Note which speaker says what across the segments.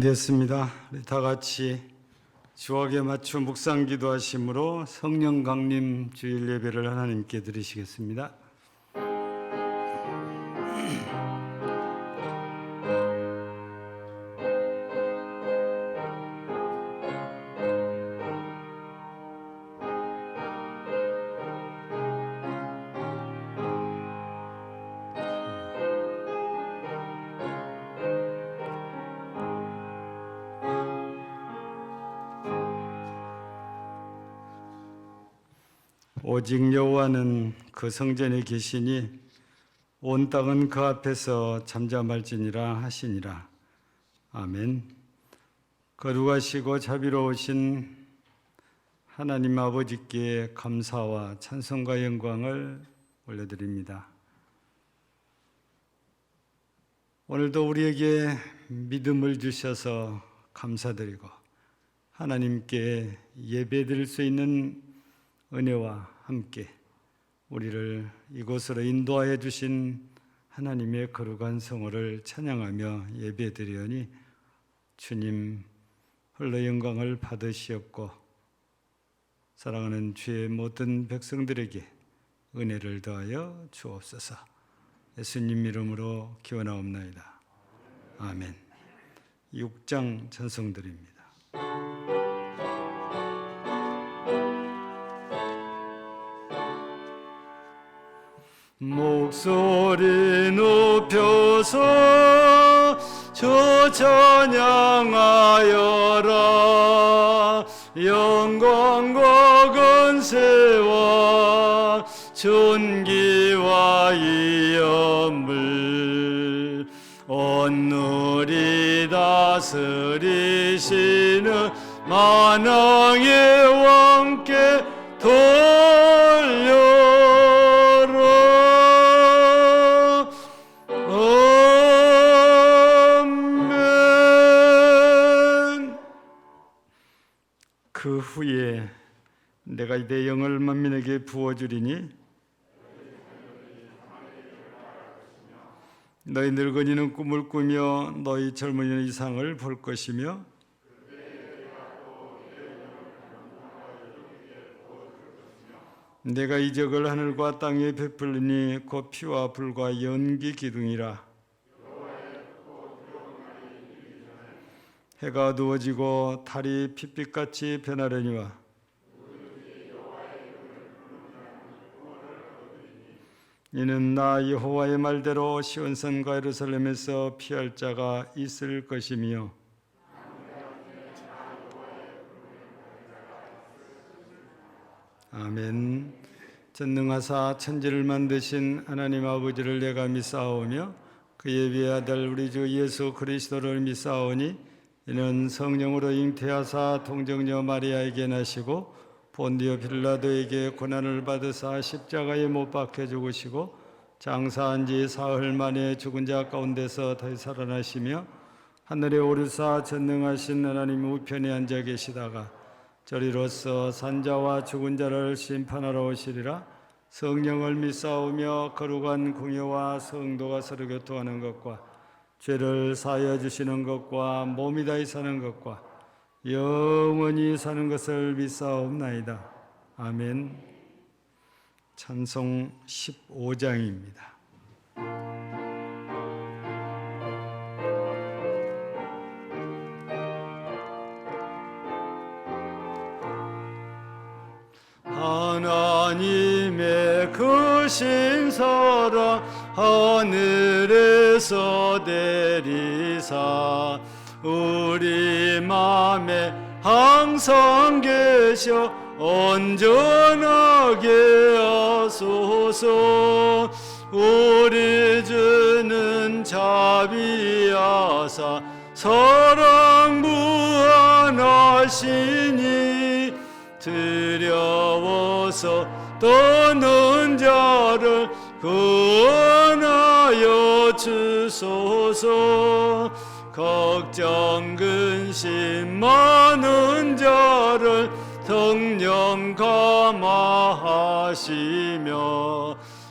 Speaker 1: 됐습니다. 우리 다 같이 주옥에 맞춘 묵상 기도하심으로 성령 강림 주일 예배를 하나님께 드리시겠습니다. 오직 여호와는 그 성전에 계시니 온 땅은 그 앞에서 잠잠할지니라 하시니라. 아멘. 거룩하시고 자비로우신 하나님 아버지께 감사와 찬송과 영광을 올려드립니다. 오늘도 우리에게 믿음을 주셔서 감사드리고 하나님께 예배드릴 수 있는 은혜와 함께 우리를 이곳으로 인도하여 주신 하나님의 거룩한 성호를 찬양하며 예배드리오니 주님 홀로 영광을 받으시옵고 사랑하는 주의 모든 백성들에게 은혜를 더하여 주옵소서. 예수님 이름으로 기원하옵나이다. 아멘. 6장 찬송드립니다. 목소리 높여서 주 찬양하여라. 영광과 권세와 존귀와 위엄을 온누리 다스리시는 만왕의 왕께 돌려라. 그 후에 내가 내 영을 만민에게 부어주리니 너희 늙은이는 꿈을 꾸며 너희 젊은이는 이상을 볼 것이며 내가 이적을 하늘과 땅에 베풀리니 곧 피와 불과 연기 기둥이라. 해가 어두워지고 달이 핏빛같이 변하려니와 이는 나 여호와의 말대로 시온산과 예루살렘에서 피할 자가 있을 것이며 아멘. 전능하사 천지를 만드신 하나님 아버지를 내가 믿사오며 그의 외아들 우리 주 예수 그리스도를 믿사오니 이는 성령으로 잉태하사 동정녀 마리아에게 나시고 본디오 빌라도에게 고난을 받으사 십자가에 못 박혀 죽으시고 장사한 지 사흘 만에 죽은 자 가운데서 다시 살아나시며 하늘에 오르사 전능하신 하나님 우편에 앉아 계시다가 저리로서 산자와 죽은 자를 심판하러 오시리라. 성령을 믿사오며 거룩한 공예와 성도가 서로 교통하는 것과 죄를 사하여 주시는 것과 몸이 다히 사는 것과 영원히 사는 것을 믿사옵나이다. 아멘. 찬송 15장입니다. 하나님의 크신 사랑 하늘에서 내리사 우리 맘에 항상 계셔 온전하게 하소서. 우리 주는 자비하사 사랑 무한하시니 두려워서 떠는 자를 구원하여 주소서. 걱정 근심 많은 자를 성령 감화하시며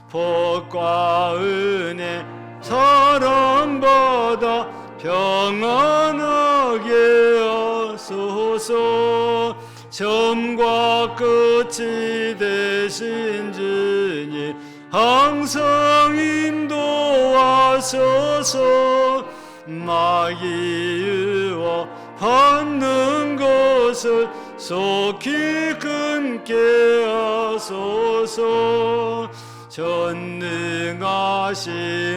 Speaker 1: 복과 은혜 사랑받아 평안하게 하소서. 처음과 끝이 되신 주님 항상 인도하소서. 마귀와 받는 것을 속히 끊게 하소서. 전능하신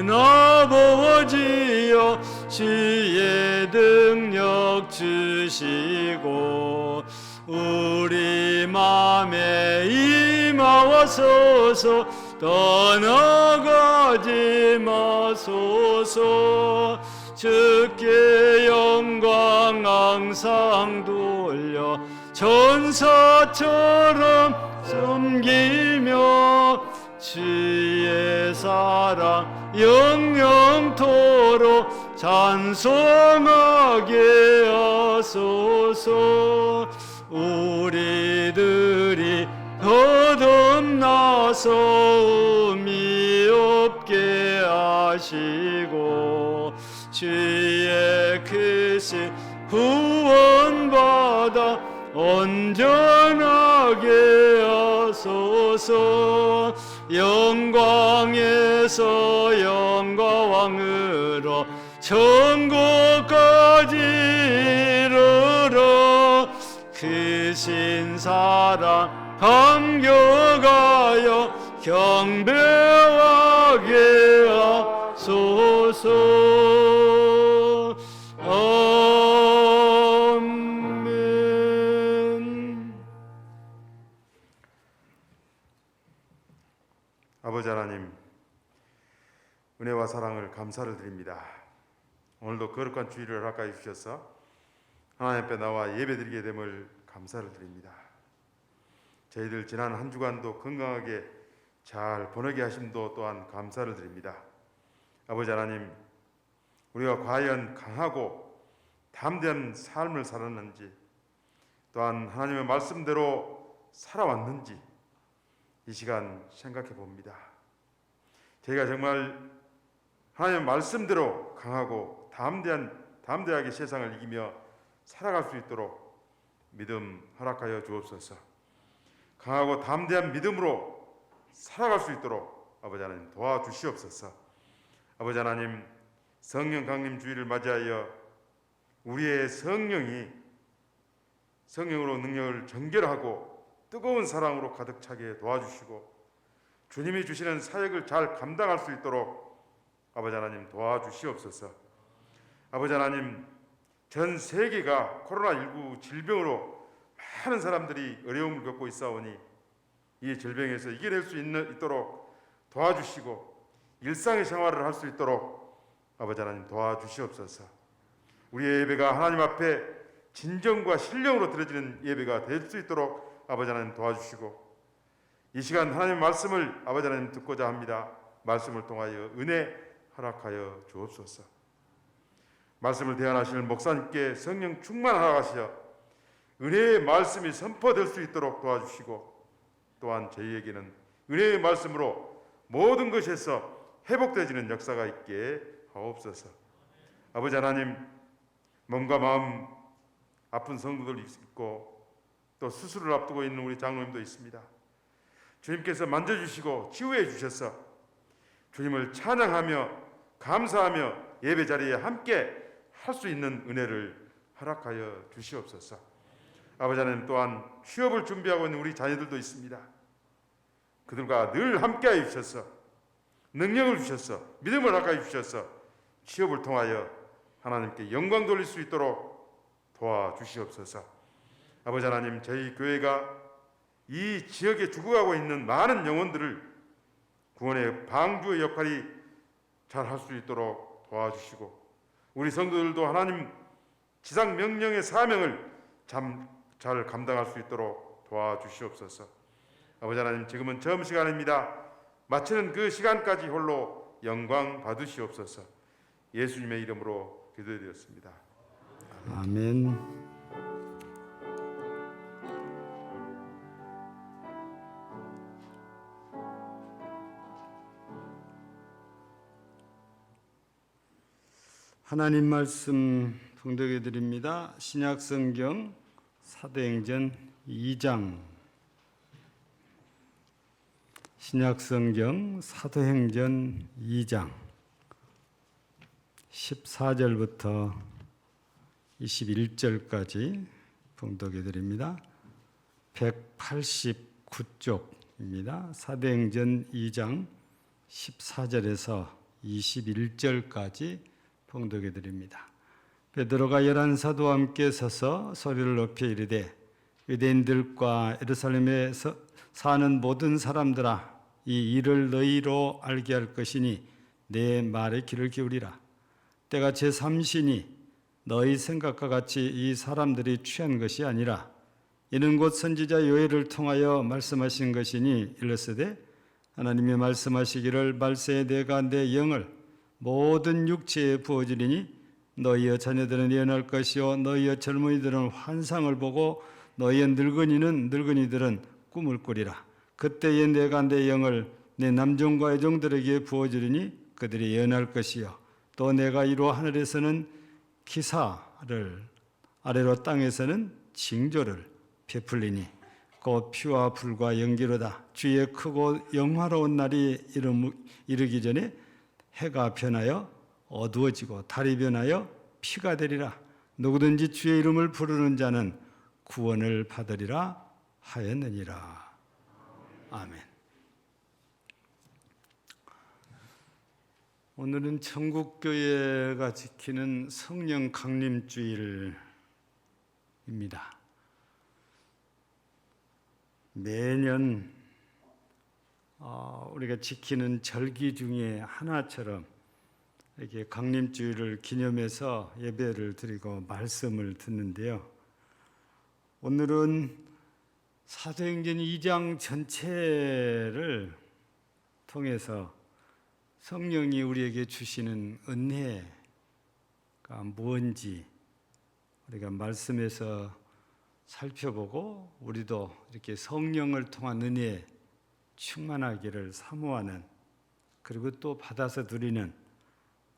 Speaker 1: 아버지여 주의 능력 주시고 우리 맘에 임하소서. 떠나가지 마소서. 주께 영광 항상 돌려 천사처럼 섬기며 주의 사랑 영영토록 찬송하게 하소서. 우리들이 거듭나서 의미 없게 하시고 주의 크신 구원받아 온전하게 하소서. 영광에서 영광으로 천국까지 이르러 크신 사랑 감격하여 경배하게 하소서. 아멘.
Speaker 2: 아버지 하나님, 은혜와 사랑을 감사를 드립니다. 오늘도 거룩한 주일을 허락하여 주셔서 하나님 앞에 나와 예배드리게 됨을 감사를 드립니다. 저희들 지난 한 주간도 건강하게 잘 보내게 하심도 또한 감사를 드립니다. 아버지 하나님, 우리가 과연 강하고 담대한 삶을 살았는지, 또한 하나님의 말씀대로 살아왔는지 이 시간 생각해 봅니다. 저희가 정말 하나님의 말씀대로 강하고 담대하게 세상을 이기며 살아갈 수 있도록 믿음 허락하여 주옵소서. 강하고 담대한 믿음으로 살아갈 수 있도록 아버지 하나님 도와주시옵소서. 아버지 하나님, 성령 강림 주일을 맞이하여 우리의 성령으로 능력을 정결하고 뜨거운 사랑으로 가득 차게 도와주시고 주님이 주시는 사역을 잘 감당할 수 있도록 아버지 하나님 도와주시옵소서. 아버지 하나님, 전 세계가 코로나19 질병으로 많은 사람들이 어려움을 겪고 있사오니 이 질병에서 이겨낼 수 있도록 도와주시고 일상의 생활을 할 수 있도록 아버지 하나님 도와주시옵소서. 우리의 예배가 하나님 앞에 진정과 신령으로 드려지는 예배가 될 수 있도록 아버지 하나님 도와주시고 이 시간 하나님의 말씀을 아버지 하나님 듣고자 합니다. 말씀을 통하여 은혜 허락하여 주옵소서. 말씀을 대언하시는 목사님께 성령 충만하시어 은혜의 말씀이 선포될 수 있도록 도와주시고 또한 저희에게는 은혜의 말씀으로 모든 것에서 회복되어지는 역사가 있게 하옵소서. 아버지 하나님, 몸과 마음 아픈 성도들 있고 또 수술을 앞두고 있는 우리 장로님도 있습니다. 주님께서 만져주시고 치유해 주셔서 주님을 찬양하며 감사하며 예배 자리에 함께 할 수 있는 은혜를 허락하여 주시옵소서. 아버지 하나님, 또한 취업을 준비하고 있는 우리 자녀들도 있습니다. 그들과 늘 함께하여 주셔서 능력을 주셔서 믿음을 허락하여 주셔서 취업을 통하여 하나님께 영광 돌릴 수 있도록 도와주시옵소서. 아버지 하나님, 저희 교회가 이 지역에 죽어가고 있는 많은 영혼들을 구원의 방주의 역할이 잘 할 수 있도록 도와주시고 우리 성도들도 하나님 지상 명령의 사명을 잘 감당할 수 있도록 도와주시옵소서. 아버지 하나님, 지금은 점심시간입니다. 마치는 그 시간까지 홀로 영광 받으시옵소서. 예수님의 이름으로 기도드렸습니다.
Speaker 1: 아멘. 하나님 말씀 봉독해 드립니다. 신약 성경 사도행전 2장, 신약성경 사도행전 2장 14절부터 21절까지 봉독해 드립니다. 189쪽입니다. 사도행전 2장 14절에서 21절까지 봉독해 드립니다. 베드로가 11사도와 함께 서서 소리를 높여 이르되 유대인들과 예루살렘에서 사는 모든 사람들아, 이 일을 너희로 알게 할 것이니 내 말에 귀를 기울이라. 때가 제3시니 너희 생각과 같이 이 사람들이 취한 것이 아니라 이는 곧 선지자 요엘을 통하여 말씀하신 것이니 일렀으되 하나님이 말씀하시기를 말세에 내가 내 영을 모든 육체에 부어주리니 너희의 자녀들은 예언할 것이요 너희의 젊은이들은 환상을 보고 너희의 늙은이들은 꿈을 꾸리라. 그때에 내가 내 영을 내 남종과 여종들에게 부어주리니 그들이 예언할 것이요 또 내가 이로 하늘에서는 기사를 아래로 땅에서는 징조를 베풀리니 곧 피와 불과 연기로다. 주의 크고 영화로운 날이 이르기 전에 해가 변하여 어두워지고 달이 변하여 피가 되리라. 누구든지 주의 이름을 부르는 자는 구원을 받으리라 하였느니라. 아멘. 오늘은 천국교회가 지키는 성령 강림주일입니다. 매년 우리가 지키는 절기 중에 하나처럼 이렇게 강림주일을 기념해서 예배를 드리고 말씀을 듣는데요. 오늘은 사도행전 2장 전체를 통해서 성령이 우리에게 주시는 은혜가 무엇인지 우리가 말씀에서 살펴보고 우리도 이렇게 성령을 통한 은혜에 충만하기를 사모하는, 그리고 또 받아서 누리는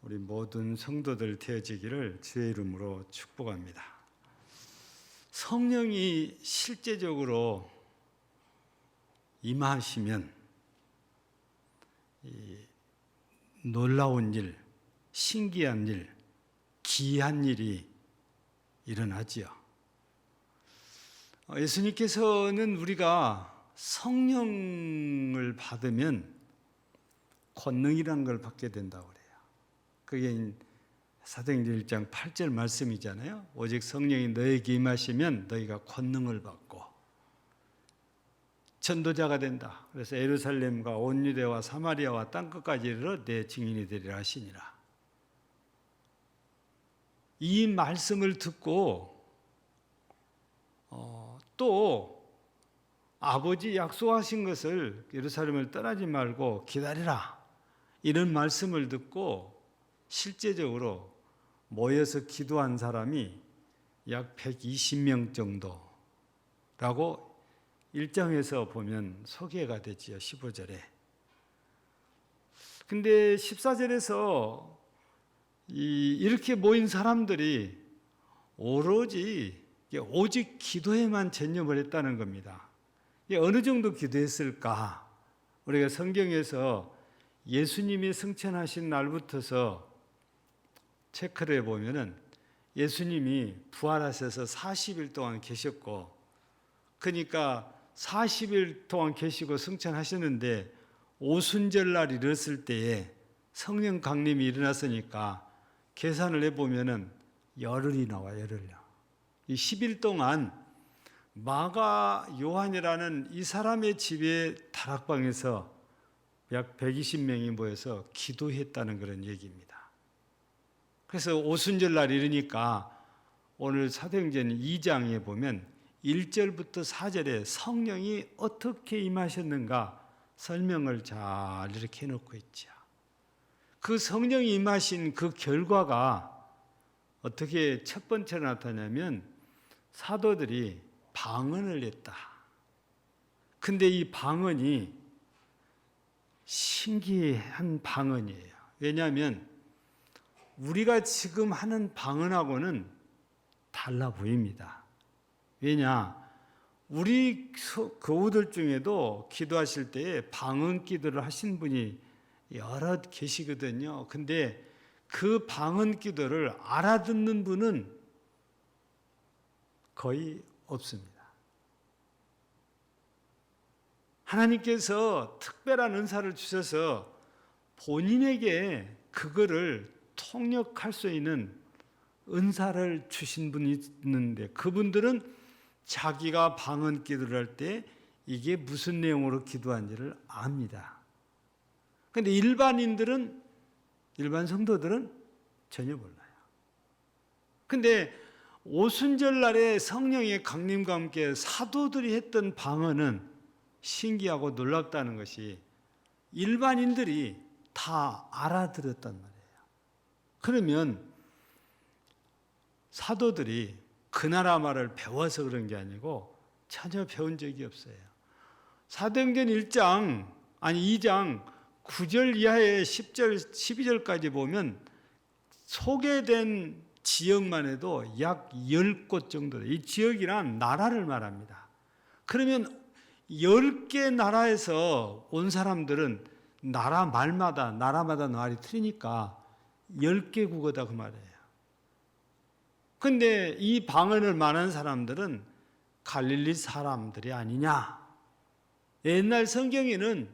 Speaker 1: 우리 모든 성도들 되어지기를 주의 이름으로 축복합니다. 성령이 실제적으로 임하시면 이 놀라운 일, 신기한 일, 기이한 일이 일어나지요. 예수님께서는 우리가 성령을 받으면 권능이라는 걸 받게 된다고 그래요. 그게 사도행전 1장 8절 말씀이잖아요. 오직 성령이 너에게 임하시면 너희가 권능을 받고 전도자가 된다. 그래서 예루살렘과 온 유대와 사마리아와 땅끝까지 이르러 내 증인이 되리라 하시니라. 이 말씀을 듣고 또 아버지 약속하신 것을 예루살렘을 떠나지 말고 기다리라, 이런 말씀을 듣고 실제적으로 모여서 기도한 사람이 약 120명 정도라고 1장에서 보면 소개가 되지요. 15절에. 근데 14절에서 이렇게 모인 사람들이 오직 기도에만 전념을 했다는 겁니다. 어느 정도 기도했을까? 우리가 성경에서 예수님이 승천하신 날부터서 체크를 해보면은 예수님이 부활하셔서 40일 동안 계셨고, 그러니까 40일 동안 계시고 승천하셨는데 오순절날 이뤘을 때에 성령 강림이 일어났으니까 계산을 해보면은 열흘이 나와요. 열흘요. 이 10일 동안 마가 요한이라는 이 사람의 집의 다락방에서 약 120명이 모여서 기도했다는 그런 얘기입니다. 그래서 오순절날 이르니까 오늘 사도행전 2장에 보면 1절부터 4절에 성령이 어떻게 임하셨는가 설명을 잘 이렇게 해놓고 있죠. 그 성령이 임하신 그 결과가 어떻게 첫 번째로 나타나냐면 사도들이 방언을 했다. 근데 이 방언이 신기한 방언이에요. 왜냐하면 우리가 지금 하는 방언하고는 달라 보입니다. 왜냐? 우리 교우들 중에도 기도하실 때에 방언 기도를 하신 분이 여러 계시거든요. 근데 그 방언 기도를 알아듣는 분은 거의 없습니다. 하나님께서 특별한 은사를 주셔서 본인에게 그거를 통역할 수 있는 은사를 주신 분이 있는데 그분들은 자기가 방언 기도를 할 때 이게 무슨 내용으로 기도한지를 압니다. 그런데 일반 성도들은 전혀 몰라요. 근데 오순절 날에 성령의 강림과 함께 사도들이 했던 방언은 신기하고 놀랍다는 것이 일반인들이 다 알아들었단 말이에요. 그러면 사도들이 그 나라 말을 배워서 그런 게 아니고 전혀 배운 적이 없어요. 사도행전 2장 9절 이하의 10절, 12절까지 보면 소개된 지역만 해도 약 10곳 정도, 이 지역이란 나라를 말합니다. 그러면 10개 나라에서 온 사람들은 나라마다 말이 틀리니까 10개 국어다 그 말이에요. 근데 이 방언을 말하는 사람들은 갈릴리 사람들이 아니냐? 옛날 성경에는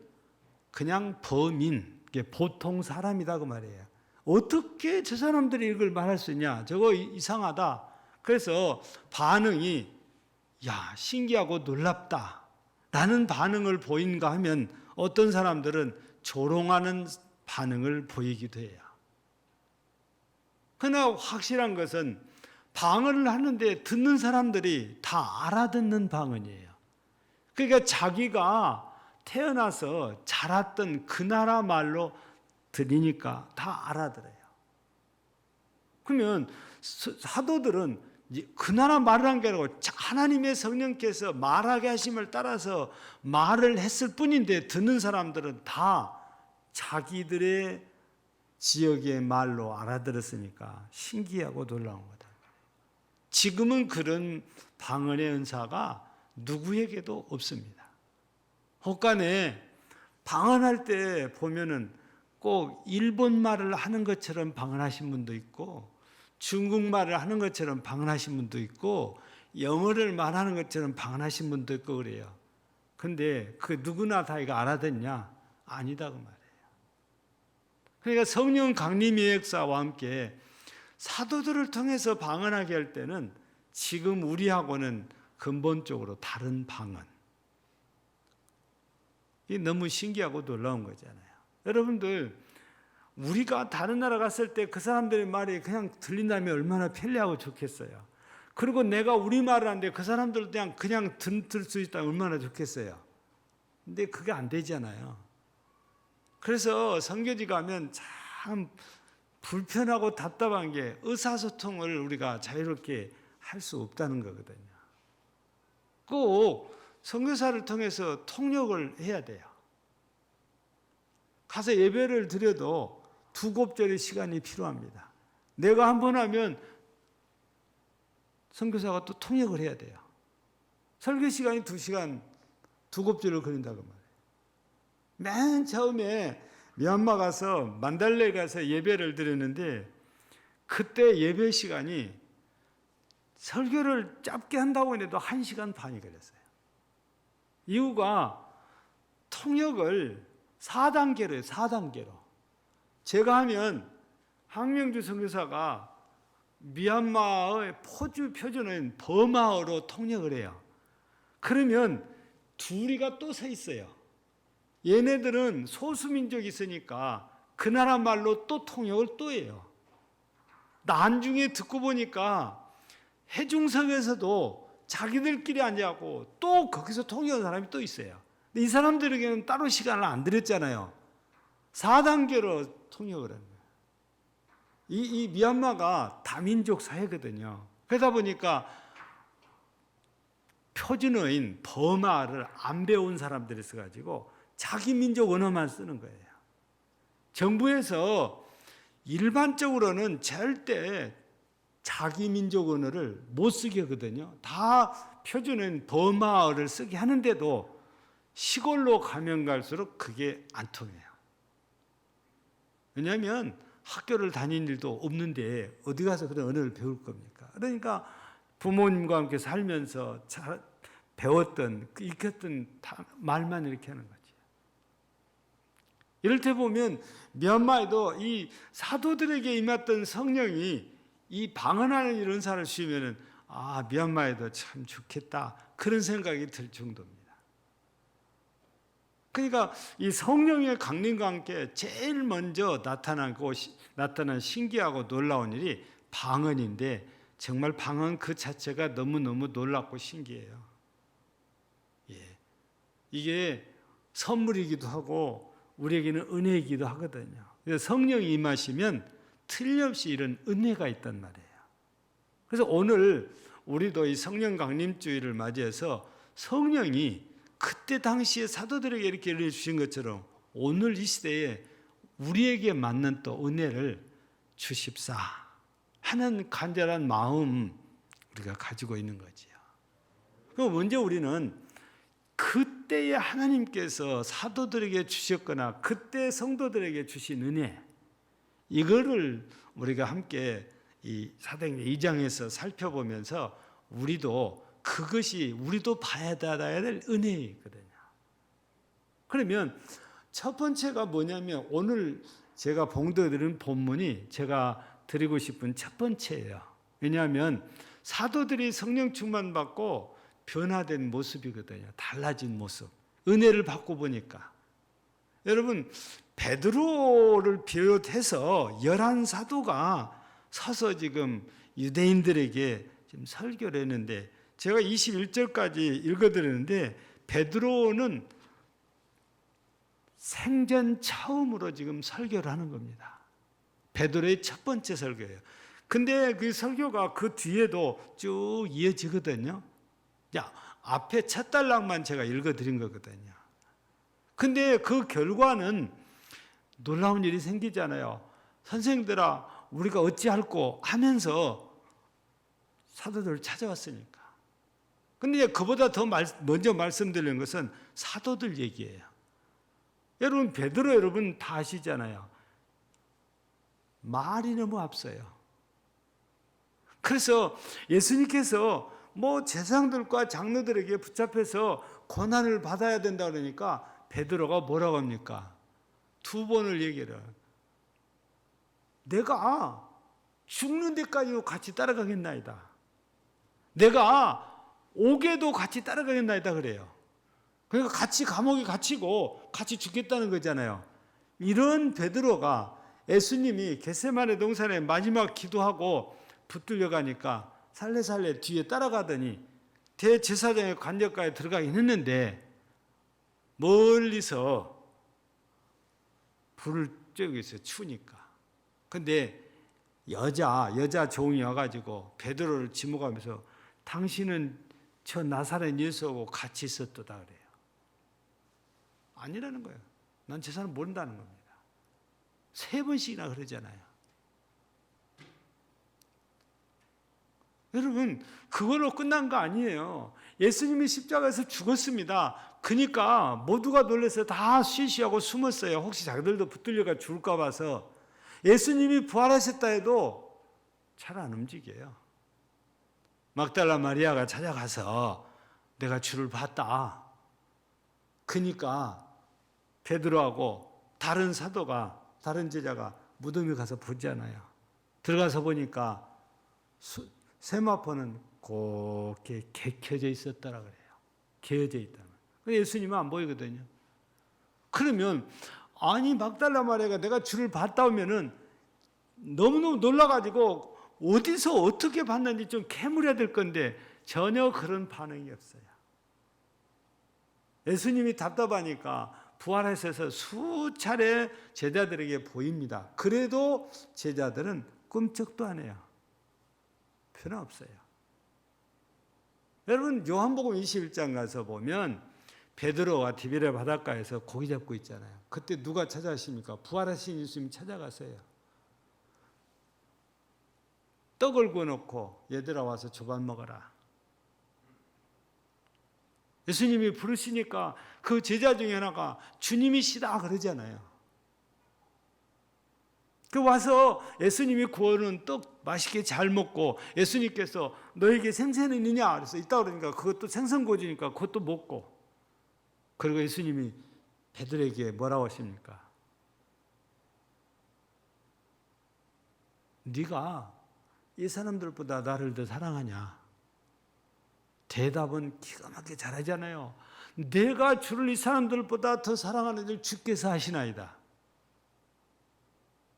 Speaker 1: 그냥 범인, 보통 사람이다 그 말이에요. 어떻게 저 사람들이 이걸 말할 수 있냐? 저거 이상하다. 그래서 반응이 야, 신기하고 놀랍다 라는 반응을 보인가 하면 어떤 사람들은 조롱하는 반응을 보이기도 해요. 그러나 확실한 것은 방언을 하는데 듣는 사람들이 다 알아듣는 방언이에요. 그러니까 자기가 태어나서 자랐던 그 나라 말로 들으니까 다 알아들어요. 그러면 사도들은 그 나라 말을 한 게 아니고 하나님의 성령께서 말하게 하심을 따라서 말을 했을 뿐인데 듣는 사람들은 다 자기들의 지역의 말로 알아들었으니까 신기하고 놀라운 거다. 지금은 그런 방언의 은사가 누구에게도 없습니다. 혹간에 방언할 때 보면은 꼭 일본 말을 하는 것처럼 방언하신 분도 있고 중국말을 하는 것처럼 방언하신 분도 있고 영어를 말하는 것처럼 방언하신 분도 있고 그래요. 근데 그 누구나 다 이거 알아듣냐? 아니다 그 말이에요. 그러니까 성령 강림의 역사와 함께 사도들을 통해서 방언하게 할 때는 지금 우리하고는 근본적으로 다른 방언. 이게 너무 신기하고 놀라운 거잖아요. 여러분들 우리가 다른 나라 갔을 때 그 사람들의 말이 그냥 들린다면 얼마나 편리하고 좋겠어요. 그리고 내가 우리말을 하는데 그 사람들 그냥 들을 수 있다면 얼마나 좋겠어요. 근데 그게 안 되잖아요. 그래서 선교지 가면 참 불편하고 답답한 게 의사소통을 우리가 자유롭게 할 수 없다는 거거든요. 꼭 선교사를 통해서 통역을 해야 돼요. 가서 예배를 드려도 2곱절의 시간이 필요합니다. 내가 한 번 하면 선교사가 또 통역을 해야 돼요. 설교 시간이 2시간 2곱절을 그린다고 말해요. 맨 처음에 미얀마 가서 만달레 가서 예배를 드렸는데 그때 예배 시간이 설교를 짧게 한다고 해도 1시간 반이 걸렸어요. 이유가 통역을 4단계로 해요. 4단계로. 제가 하면 황명주 선교사가 미얀마의 표준어인 버마어로 통역을 해요. 그러면 둘이가 또 서 있어요. 얘네들은 소수민족이 있으니까 그 나라 말로 또 통역을 또 해요. 나중에 듣고 보니까 해중성에서도 자기들끼리 앉아갖고 또 거기서 통역한 사람이 또 있어요. 근데 이 사람들에게는 따로 시간을 안 들였잖아요. 4단계로 통역을 하는 거예요. 이 미얀마가 다민족 사회거든요. 그러다 보니까 표준어인 버마를 안 배운 사람들이 있어가지고 자기 민족 언어만 쓰는 거예요. 정부에서 일반적으로는 절대 자기 민족 언어를 못 쓰게 하거든요. 다 표준은 버마어를 쓰게 하는데도 시골로 가면 갈수록 그게 안 통해요. 왜냐하면 학교를 다닌 일도 없는데 어디 가서 그런 언어를 배울 겁니까? 그러니까 부모님과 함께 살면서 배웠던, 익혔던 말만 이렇게 하는 거지. 이럴 때 보면 미얀마에도 이 사도들에게 임했던 성령이 이 방언하는 이런 사람을 쉬면은 미얀마에도 참 좋겠다 그런 생각이 들 정도입니다. 그러니까 이 성령의 강림과 함께 제일 먼저 나타난 신기하고 놀라운 일이 방언인데 정말 방언 그 자체가 너무너무 놀랍고 신기해요. 이게 선물이기도 하고 우리에게는 은혜이기도 하거든요. 그래서 성령이 임하시면 틀림없이 이런 은혜가 있단 말이에요. 그래서 오늘 우리도 이 성령 강림주의를 맞이해서 성령이 그때 당시에 사도들에게 이렇게 은혜 주신 것처럼 오늘 이 시대에 우리에게 맞는 또 은혜를 주십사 하는 간절한 마음 우리가 가지고 있는 거지요. 그럼 먼저 우리는 그때에 하나님께서 사도들에게 주셨거나 그때 성도들에게 주신 은혜 이거를 우리가 함께 이 사도행전 2장에서 살펴보면서 우리도 봐야 될 은혜이거든요. 그러면 첫 번째가 뭐냐면 오늘 제가 봉독해드린 본문이 제가 드리고 싶은 첫 번째예요. 왜냐하면 사도들이 성령 충만 받고 변화된 모습이거든요. 달라진 모습. 은혜를 받고 보니까. 여러분 베드로를 비롯해서 11사도가 서서 지금 유대인들에게 지금 설교를 했는데 제가 21절까지 읽어드렸는데 베드로는 생전 처음으로 지금 설교를 하는 겁니다. 베드로의 첫 번째 설교예요. 근데 그 설교가 그 뒤에도 쭉 이어지거든요. 앞에 첫 단락만 제가 읽어드린 거거든요. 근데 그 결과는 놀라운 일이 생기잖아요. 선생님들아 우리가 어찌할꼬 하면서 사도들을 찾아왔으니까. 근데 그보다 더 먼저 말씀드리는 것은 사도들 얘기예요. 여러분 베드로 여러분 다 아시잖아요. 말이 너무 앞서요. 그래서 예수님께서 제사장들과 장로들에게 붙잡혀서 고난을 받아야 된다 그러니까 베드로가 뭐라고 합니까? 2번을 얘기를. 내가 죽는 데까지 같이 따라가겠나이다. 내가 옥에도 같이 따라가겠나이다 그래요. 그러니까 같이 감옥에 갇히고 같이 죽겠다는 거잖아요. 이런 베드로가 예수님이 겟세마네 동산에 마지막 기도하고 붙들려 가니까 살레살레 뒤에 따라가더니 대제사장의 관저가에 들어가긴 했는데 멀리서 불을 쬐고 있어요. 추우니까. 근데 여자 종이 와가지고 베드로를 지목하면서 당신은 저 나사렛 예수하고 같이 있었다 그래요. 아니라는 거예요. 난 저 사람 모른다는 겁니다. 3번씩이나 그러잖아요. 여러분 그걸로 끝난 거 아니에요. 예수님이 십자가에서 죽었습니다. 그러니까 모두가 놀라서 다 쉬쉬하고 숨었어요. 혹시 자기들도 붙들려가 죽을까 봐서. 예수님이 부활하셨다 해도 잘 안 움직여요. 막달라 마리아가 찾아가서 내가 주를 봤다. 그러니까 베드로하고 다른 제자가 무덤에 가서 보잖아요. 들어가서 보니까 세마포는 곱게 개켜져 있었다라 그래요. 개어져 있다. 예수님은 안 보이거든요. 그러면 막달라 마리아가 내가 주를 봤다 하면은 너무너무 놀라가지고 어디서 어떻게 봤는지 좀 캐물어야 될 건데 전혀 그런 반응이 없어요. 예수님이 답답하니까 부활하셔서 수차례 제자들에게 보입니다. 그래도 제자들은 꿈쩍도 안 해요. 변화 없어요. 여러분 요한복음 21장 가서 보면 베드로가 디베레 바닷가에서 고기 잡고 있잖아요. 그때 누가 찾아가십니까? 부활하신 예수님이 찾아가세요. 떡을 구워놓고 얘들아 와서 조반 먹어라. 예수님이 부르시니까 그 제자 중에 하나가 주님이시다 그러잖아요. 그 와서 예수님이 구워놓은 떡 맛있게 잘 먹고 예수님께서 너에게 생선이 있느냐? 그래서 있다 그러니까 그것도 생선구워주니까 그것도 먹고, 그리고 예수님이 베드로에게 뭐라고 하십니까? 네가 이 사람들보다 나를 더 사랑하냐? 대답은 기가 막히게 잘하잖아요. 내가 주를 이 사람들보다 더 사랑하는 줄 주께서 하시나이다.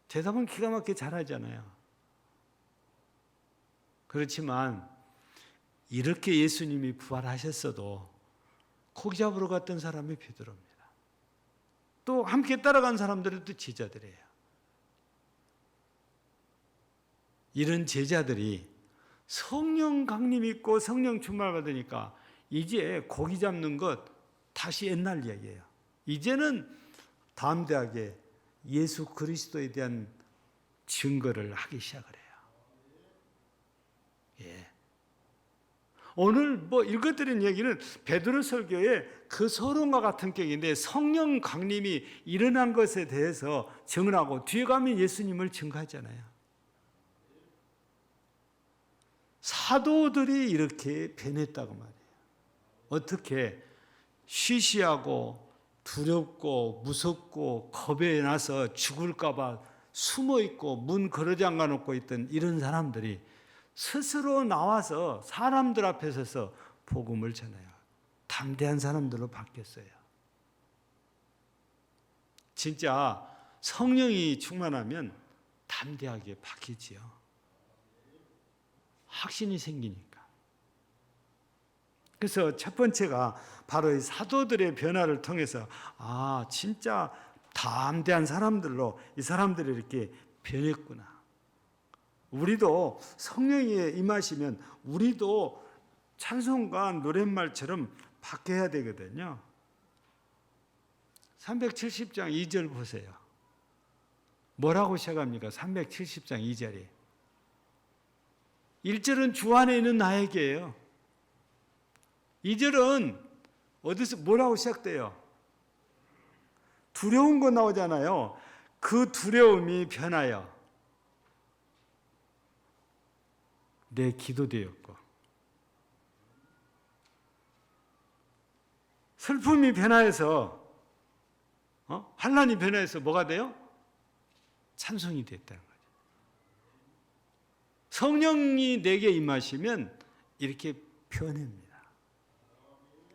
Speaker 1: 대답은 기가 막히게 잘하잖아요. 그렇지만 이렇게 예수님이 부활하셨어도 고기 잡으러 갔던 사람이 베드로입니다. 또 함께 따라간 사람들은 또 제자들이에요. 이런 제자들이 성령 강림 있고 성령 충만 받으니까 이제 고기 잡는 것 다시 옛날 이야기예요. 이제는 담대하게 예수 그리스도에 대한 증거를 하기 시작을 해요. 예. 오늘 읽어드린 얘기는 베드로 설교의 그 서론과 같은 격인데 성령 강림이 일어난 것에 대해서 증언하고 뒤에 가면 예수님을 증거하잖아요. 사도들이 이렇게 변했다고 말이에요. 어떻게 시시하고 두렵고 무섭고 겁에 나서 죽을까 봐 숨어있고 문 걸어 잠가 놓고 있던 이런 사람들이 스스로 나와서 사람들 앞에 서서 복음을 전해요. 담대한 사람들로 바뀌었어요. 진짜 성령이 충만하면 담대하게 바뀌지요. 확신이 생기니까. 그래서 첫 번째가 바로 이 사도들의 변화를 통해서 진짜 담대한 사람들로 이 사람들이 이렇게 변했구나. 우리도 성령이 임하시면 우리도 찬송가 노랫말처럼 바뀌어야 되거든요. 370장 2절 보세요. 뭐라고 시작합니까? 370장 2절이. 1절은 주 안에 있는 나에게예요. 2절은 어디서 뭐라고 시작돼요? 두려운 거 나오잖아요. 그 두려움이 변하여 내 기도되었고, 슬픔이 변화해서 환난이 변화해서 뭐가 돼요? 찬송이 됐다는 거죠. 성령이 내게 임하시면 이렇게 변합니다.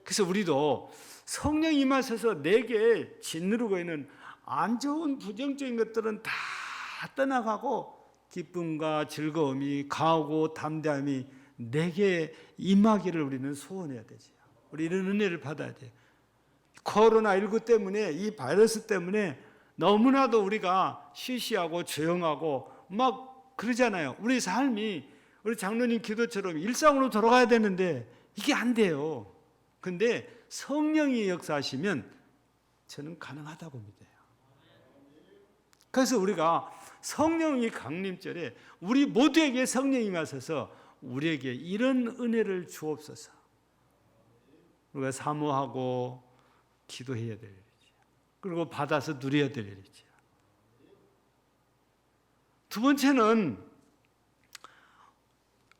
Speaker 1: 그래서 우리도 성령 임하셔서 내게 짓누르고 있는 안 좋은 부정적인 것들은 다 떠나가고 기쁨과 즐거움이 강하고 담대함이 내게 임하기를 우리는 소원해야 되죠. 우리 이런 은혜를 받아야 돼요. 코로나19 때문에, 이 바이러스 때문에 너무나도 우리가 시시하고 조용하고 막 그러잖아요. 우리 삶이 우리 장로님 기도처럼 일상으로 돌아가야 되는데 이게 안 돼요. 근데 성령이 역사하시면 저는 가능하다고 믿어요. 그래서 우리가 성령이 강림절에 우리 모두에게 성령이 임하셔서 우리에게 이런 은혜를 주옵소서. 우리가 사모하고 기도해야 될 일이죠. 그리고 받아서 누려야 될 일이죠. 두 번째는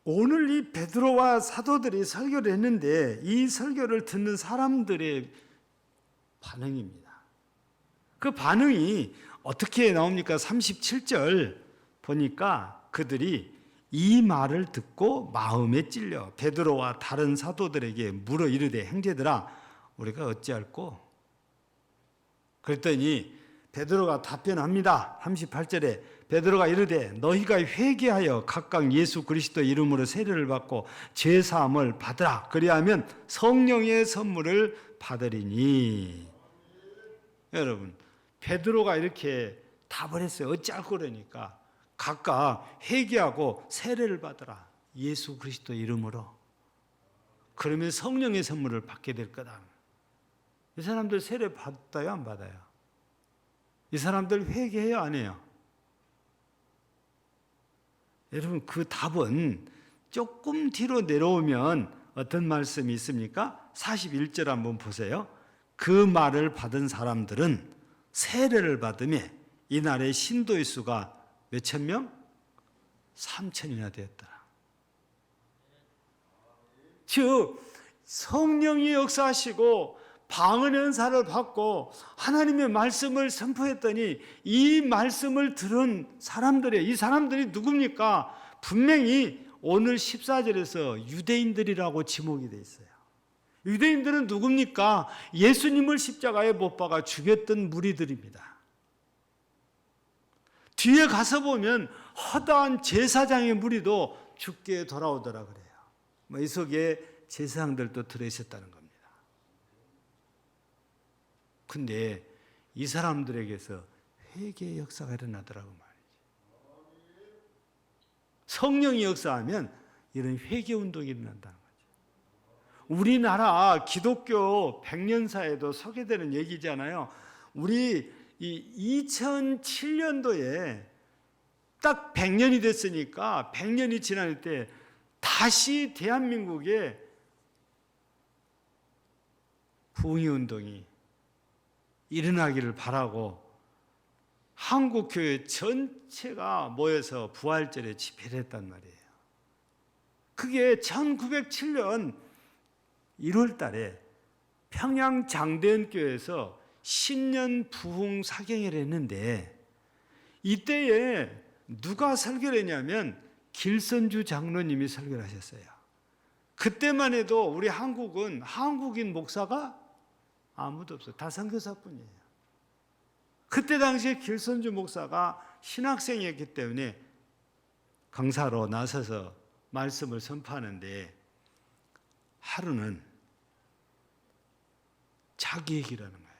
Speaker 1: 오늘 이 베드로와 사도들이 설교를 했는데 이 설교를 듣는 사람들의 반응입니다. 그 반응이 어떻게 나옵니까? 37절 보니까 그들이 이 말을 듣고 마음에 찔려 베드로와 다른 사도들에게 물어 이르되 형제들아 우리가 어찌할꼬? 그랬더니 베드로가 답변합니다. 38절에 베드로가 이르되 너희가 회개하여 각각 예수 그리스도 이름으로 세례를 받고 죄 사함을 받으라. 그리하면 성령의 선물을 받으리니. 여러분, 베드로가 이렇게 답을 했어요. 어찌할 거라니까. 각각 회개하고 세례를 받으라. 예수 그리스도 이름으로. 그러면 성령의 선물을 받게 될 거다. 이 사람들 세례 받아요, 안 받아요? 이 사람들 회개해요, 안 해요? 여러분, 그 답은 조금 뒤로 내려오면 어떤 말씀이 있습니까? 41절 한번 보세요. 그 말을 받은 사람들은 세례를 받으며 이날의 신도의 수가 몇천 명? 3천이나 되었더라. 즉 성령이 역사하시고 방언의 은사를 받고 하나님의 말씀을 선포했더니 이 말씀을 들은 사람들의, 이 사람들이 누굽니까? 분명히 오늘 14절에서 유대인들이라고 지목이 되어 있어요. 유대인들은 누굽니까? 예수님을 십자가에 못 박아 죽였던 무리들입니다. 뒤에 가서 보면 허다한 제사장의 무리도 죽게 돌아오더라 그래요. 이 속에 제사장들도 들어있었다는 겁니다. 근데 이 사람들에게서 회개의 역사가 일어나더라고 말이지. 성령이 역사하면 이런 회개 운동이 일어난다는 거죠. 우리나라 기독교 100년사에도 소개되는 얘기잖아요. 우리 이 2007년도에 딱 100년이 됐으니까 100년이 지날 때 다시 대한민국에 부흥의 운동이 일어나기를 바라고 한국교회 전체가 모여서 부활절에 집회를 했단 말이에요. 그게 1907년 1월 달에 평양 장대현교회에서 신년 부흥 사경회를 했는데 이때에 누가 설교를 했냐면 길선주 장로님이 설교를 하셨어요. 그때만 해도 우리 한국은 한국인 목사가 아무도 없어요. 다 선교사뿐이에요. 그때 당시에 길선주 목사가 신학생이었기 때문에 강사로 나서서 말씀을 선포하는데 하루는 자기 얘기를 하는 거예요.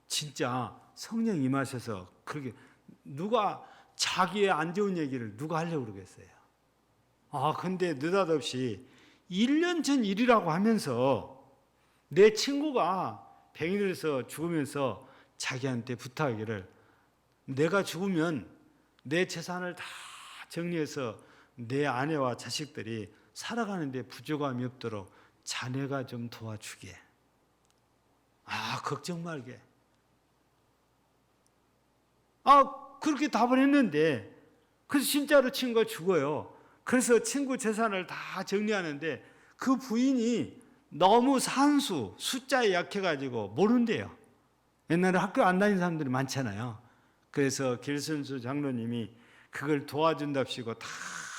Speaker 1: 진짜 성령 임하셔서 그렇게 누가 자기의 안 좋은 얘기를 누가 하려고 그러겠어요. 근데 느닷없이 1년 전 일이라고 하면서 내 친구가 병원에서 죽으면서 자기한테 부탁하기를 내가 죽으면 내 재산을 다 정리해서 내 아내와 자식들이 살아가는데 부족함이 없도록 자네가 좀 도와주게. 걱정 말게. 그렇게 답을 했는데 그래서 진짜로 친구가 죽어요. 그래서 친구 재산을 다 정리하는데 그 부인이 너무 산수, 숫자에 약해가지고 모른대요. 옛날에 학교 안 다니는 사람들이 많잖아요. 그래서 길선수 장로님이 그걸 도와준답시고 다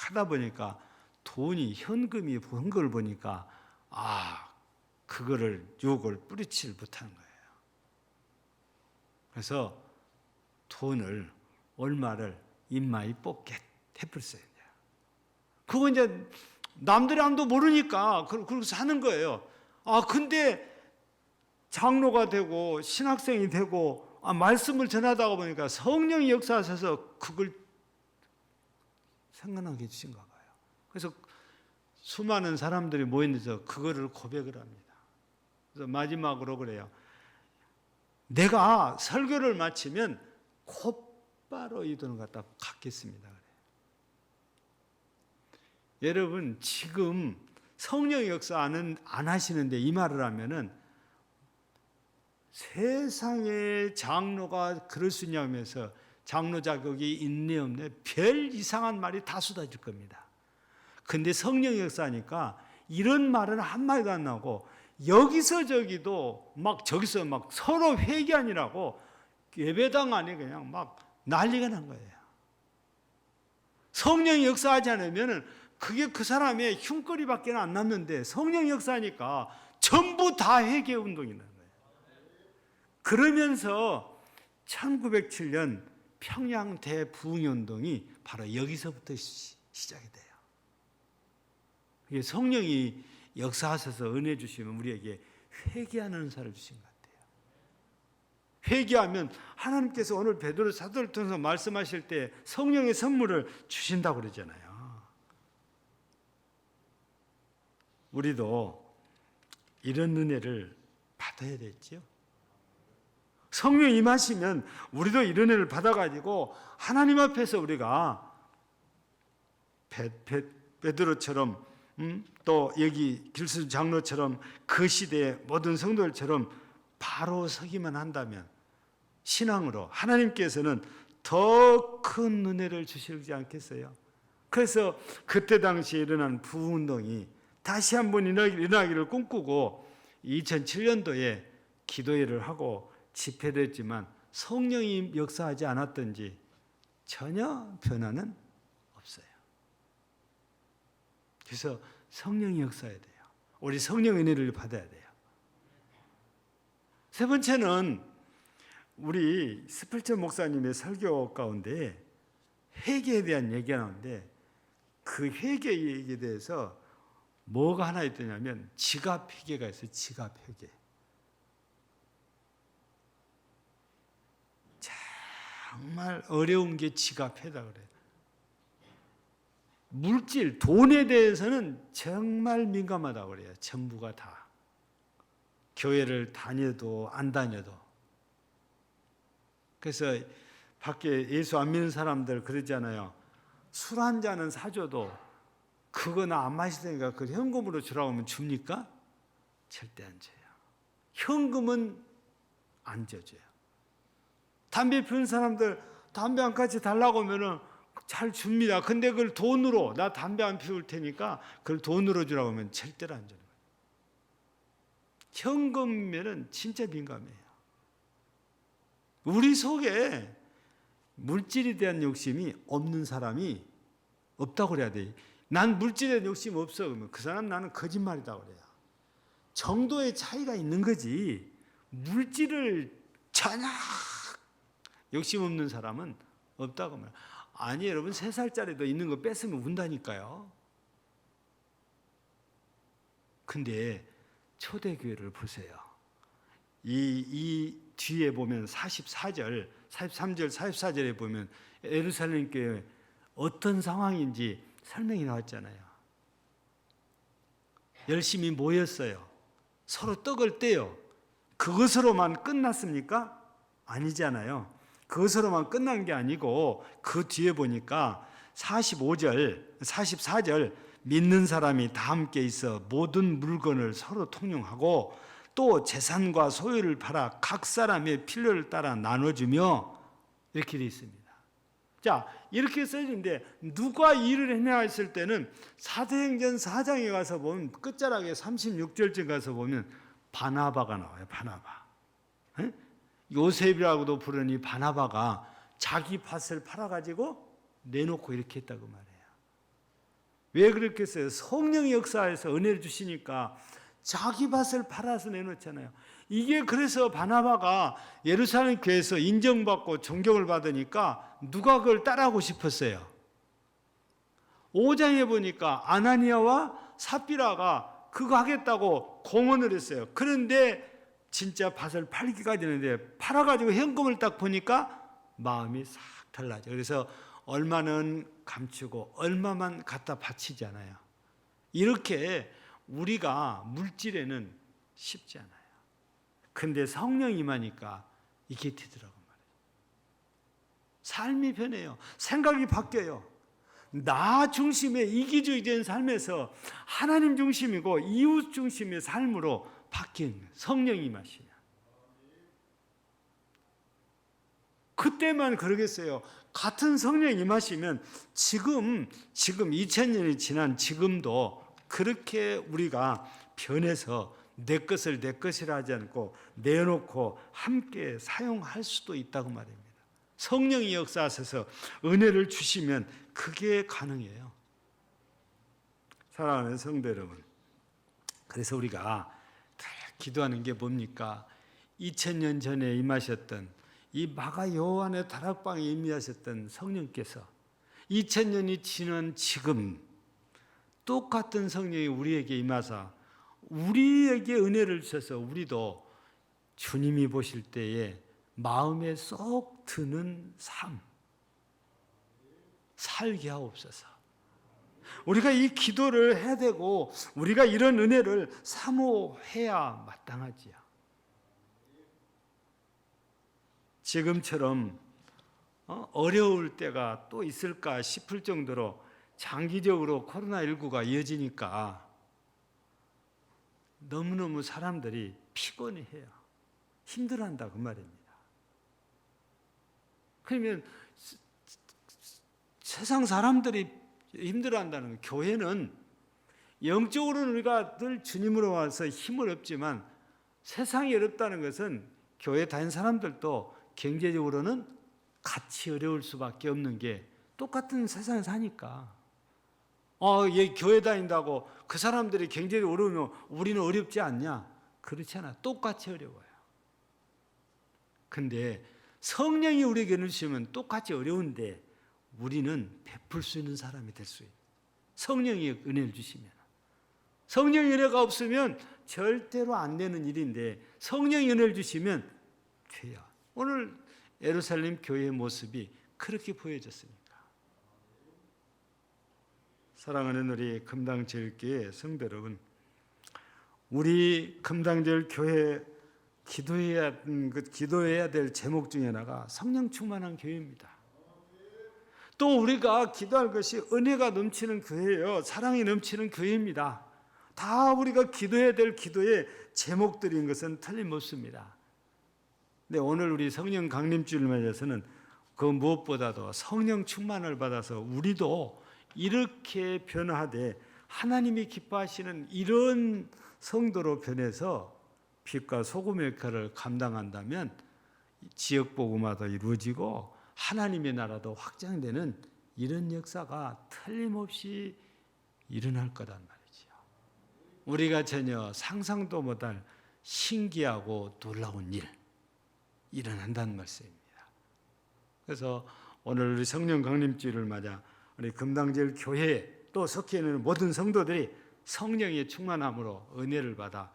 Speaker 1: 하다 보니까 돈이 현금이 본 걸 보니까 그거를 욕을 뿌리치를 못하는 거예요. 그래서 돈을 얼마를 임마이 뽑게 해버렸어요. 그거 이제 남들이 아무도 모르니까 그렇게 사는 거예요. 근데 장로가 되고 신학생이 되고 말씀을 전하다가 보니까 성령이 역사하셔서 그걸 생각나게 해주신가 봐요. 그래서 수많은 사람들이 모여서 그거를 고백을 합니다. 그래서 마지막으로 그래요. 내가 설교를 마치면 곧바로 이 돈을 갖다 갚겠습니다. 여러분 지금 성령 역사 안 하시는데 이 말을 하면은 세상의 장로가 그럴 수 있냐면서 장로 자격이 있네 없네 별 이상한 말이 다 쏟아질 겁니다. 근데 성령 역사니까 이런 말은 한마디도 안 나오고 여기서 저기도 저기서 서로 회개 아니라고 예배당 안에 그냥 난리가 난 거예요. 성령이 역사하지 않으면은 그게 그 사람의 흉거리밖에 안 남는데 성령 역사니까 전부 다 회개 운동이 나는 거예요. 그러면서 1907년 평양 대부흥 운동이 바로 여기서부터 시작이 돼요. 이게 성령이 역사하셔서 은혜 주시면 우리에게 회개하는 은사를 주신 것 같아요. 회개하면 하나님께서 오늘 베드로 사도를 통해서 말씀하실 때 성령의 선물을 주신다고 그러잖아요. 우리도 이런 은혜를 받아야 되죠. 성령 임하시면 우리도 이런 은혜를 받아가지고 하나님 앞에서 우리가 베드로처럼 또 여기 길수 장로처럼 그 시대의 모든 성도들처럼 바로 서기만 한다면 신앙으로 하나님께서는 더 큰 은혜를 주시지 않겠어요? 그래서 그때 당시에 일어난 부흥운동이 다시 한번 일어나기를 꿈꾸고 2007년도에 기도회를 하고 집회를 했지만 성령이 역사하지 않았던지 전혀 변화는 없어요. 그래서 성령이 역사해야 돼요. 우리 성령 은혜를 받아야 돼요. 세 번째는 우리 스펠전 목사님의 설교 가운데 회개에 대한 얘기가 나오는데 그 회개 얘기에 대해서 뭐가 하나 있더냐면 지갑 회개가 있어요. 지갑 회개. 정말 어려운 게 지갑 회다 그래요. 물질, 돈에 대해서는 정말 민감하다고 그래요. 전부가 다. 교회를 다녀도 안 다녀도. 그래서 밖에 예수 안 믿는 사람들 그러잖아요. 술 한 잔은 사줘도 그거 나 안 마시니까 그 현금으로 주라고 하면 줍니까? 절대 안 줘요. 현금은 안 줘줘요. 담배 피우는 사람들 담배 한 가지 달라고 하면은 잘 줍니다. 근데 그걸 돈으로 나 담배 안 피울 테니까 그걸 돈으로 주라고 하면 절대로 안 주는 거예요. 현금면은 진짜 민감해요. 우리 속에 물질에 대한 욕심이 없는 사람이 없다고 그래야 돼. 난 물질에 대한 욕심 없어. 그러면 그 사람 나는 거짓말이다 그래요. 정도의 차이가 있는 거지. 물질을 전혀 욕심 없는 사람은 없다고 말해요. 아니 여러분 3살짜리도 있는 거 뺏으면 운다니까요. 근데 초대교회를 보세요. 이 뒤에 보면 44절, 43절, 44절에 보면 예루살렘 교회 어떤 상황인지 설명이 나왔잖아요. 열심히 모였어요. 서로 떡을 떼요. 그것으로만 끝났습니까? 아니잖아요. 그것으로만 끝난 게 아니고 그 뒤에 보니까 45절, 44절 믿는 사람이 다 함께 있어 모든 물건을 서로 통용하고 또 재산과 소유를 팔아 각 사람의 필요를 따라 나눠주며 이렇게 되어 있습니다. 자, 이렇게 써있는데 누가 일을 했냐 했을 때는 사도행전 4장에 가서 보면 끝자락에 36절쯤 가서 보면 바나바가 나와요. 바나바. 에? 요셉이라고도 부르니 바나바가 자기 밭을 팔아가지고 내놓고 이렇게 했다고 말해요. 왜 그렇게 했어요? 성령의 역사에서 은혜를 주시니까 자기 밭을 팔아서 내놓잖아요. 이게 그래서 바나바가 예루살렘 교회에서 인정받고 존경을 받으니까 누가 그걸 따라하고 싶었어요. 5장에 보니까 아나니아와 삽비라가 그거 하겠다고 공언을 했어요. 그런데 진짜 밭을 팔기까지 했는데 팔아가지고 현금을 딱 보니까 마음이 싹 달라져. 그래서 얼마는 감추고 얼마만 갖다 바치잖아요. 이렇게 우리가 물질에는 쉽지 않아요. 근데 성령 임하니까 이게 되더라고 말이에요. 삶이 변해요. 생각이 바뀌어요. 나 중심의 이기주의된 삶에서 하나님 중심이고 이웃 중심의 삶으로 바뀌는 거예요. 성령이 임하시면. 그때만 그러겠어요. 같은 성령이 임하시면 지금 2000년이 지난 지금도 그렇게 우리가 변해서 내 것을 내 것이라 하지 않고 내놓고 함께 사용할 수도 있다고 말입니다. 성령이 역사하셔서 은혜를 주시면 그게 가능해요. 사랑하는 성도 여러분, 그래서 우리가 기도하는 게 뭡니까? 2000년 전에 임하셨던 이 마가 요한의 다락방에 임하셨던 성령께서 2000년이 지난 지금 똑같은 성령이 우리에게 임하사 우리에게 은혜를 주셔서 우리도 주님이 보실 때에 마음에 쏙 드는 삶 살게 하옵소서. 우리가 이 기도를 해야 되고 우리가 이런 은혜를 사모해야 마땅하지요. 지금처럼 어려울 때가 또 있을까 싶을 정도로 장기적으로 코로나19가 이어지니까 너무너무 사람들이 피곤해해요. 힘들어한다 그 말입니다. 그러면 세상 사람들이 힘들어한다는 건, 교회는 영적으로는 우리가 늘 주님으로 와서 힘을 얻지만 세상이 어렵다는 것은 교회 다닌 사람들도 경제적으로는 같이 어려울 수밖에 없는 게 똑같은 세상에 사니까. 얘 교회 다닌다고 그 사람들이 경제적으로 어려우면 우리는 어렵지 않냐? 그렇지 않아. 똑같이 어려워요. 근데 성령이 우리에게 주시면 똑같이 어려운데 우리는 베풀 수 있는 사람이 될 수 있어요. 성령이 은혜를 주시면. 성령의 은혜가 없으면 절대로 안 되는 일인데 성령의 은혜를 주시면 돼요. 오늘 예루살렘 교회의 모습이 그렇게 보여졌습니다. 사랑하는 우리 금당제일교회 성도 여러분, 우리 금당제일 교회 기도해야 될 제목 중에 하나가 성령 충만한 교회입니다. 또 우리가 기도할 것이 은혜가 넘치는 교회예요. 사랑이 넘치는 교회입니다. 다 우리가 기도해야 될 기도의 제목들인 것은 틀림없습니다. 근데 오늘 우리 성령 강림주를 맞아서는 그 무엇보다도 성령 충만을 받아서 우리도 이렇게 변화하되 하나님이 기뻐하시는 이런 성도로 변해서 빛과 소금의 역할을 감당한다면 지역 복음화도 이루어지고 하나님의 나라도 확장되는 이런 역사가 틀림없이 일어날 거란 말이죠. 우리가 전혀 상상도 못할 신기하고 놀라운 일 일어난다는 말씀입니다. 그래서 오늘 우리 성령 강림주일을 맞아 우리 금당제일 교회 또 속해 있는 모든 성도들이 성령의 충만함으로 은혜를 받아